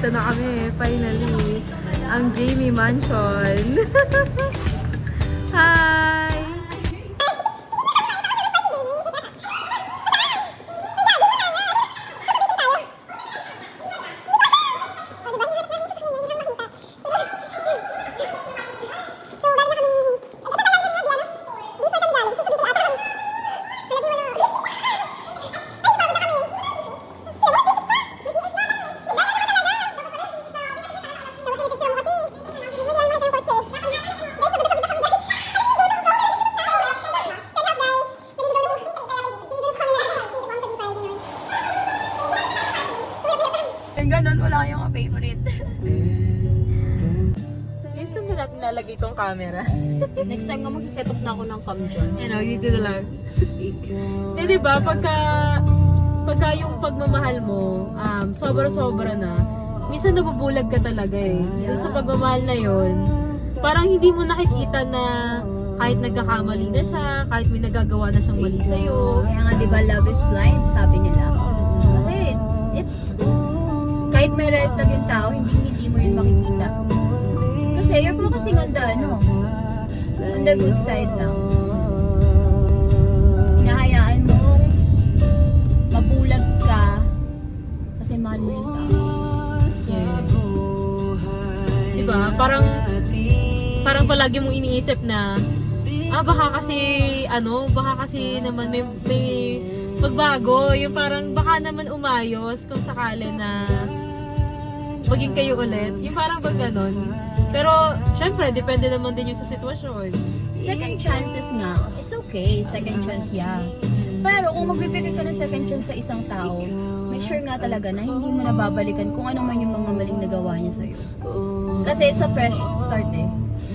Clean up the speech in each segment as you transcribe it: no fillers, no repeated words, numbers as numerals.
nandito na kami, finally. Ang Jamie Mansion. Hi! Ganun, wala yung favorite. Gusto mo natin lalagay itong camera? Next time nga mag-set up na ako ng cam dyan. Ano, dito na lang. Eh, diba, pagka yung pagmamahal mo, sobra-sobra na, minsan nabubulag ka talaga eh. Dun sa pagmamahal na yon, parang hindi mo nakikita na kahit nagkakamali na siya, kahit may nagagawa na siyang mali sa'yo. Kaya nga diba, love is blind, sabi nila. Kasi, it's kahit may red flag yung tao, hindi mo yun makikita. Kasi you're focusing on the, on the good side lang. Hinahayaan mong mabulag ka kasi mahal mo yung tao. Yes. Diba? Parang palagi mong iniisip na baka kasi naman may magbago. Yung parang baka naman umayos kung sakali na maging kayo ulit. Yung parang ba ganon. Pero, syempre, depende naman din yung sa sitwasyon. Second chances nga, it's okay. Second chance, yeah. Pero kung magbibigay ka ng second chance sa isang tao, make sure nga talaga na hindi mo nababalikan kung ano man yung mga maling nagawa niya sa'yo. Kasi it's a fresh start eh.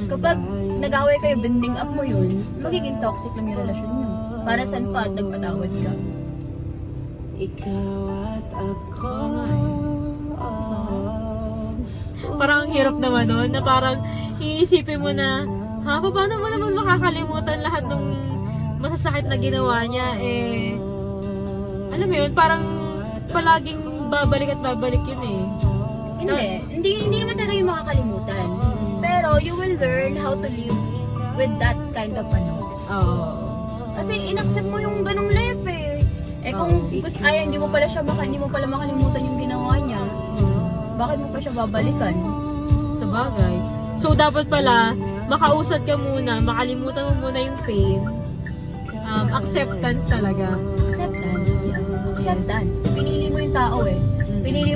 Kapag nag-away kayo, binding up mo yun, magiging toxic lang yung relasyon nyo. Para saan pa at nagpatawad ka? Ikaw at ako. Parang ang hirap naman nun, na parang iisipin mo na, paano mo naman makakalimutan lahat ng masasakit na ginawa niya, eh, alam mo yun, parang palaging babalik at babalik yun eh. Hindi naman talaga yung makakalimutan. Pero you will learn how to live with that kind of Oo. Kasi inaccept mo yung ganong life eh. Eh kung gusto, hindi mo pala makalimutan yung ginawa niya. Bakit mo pa siya babalikan? Sa bagay. So, dapat pala, makausad ka muna, makalimutan mo muna yung pain. Acceptance talaga. Acceptance. Pinili mo yung tao eh. Pinili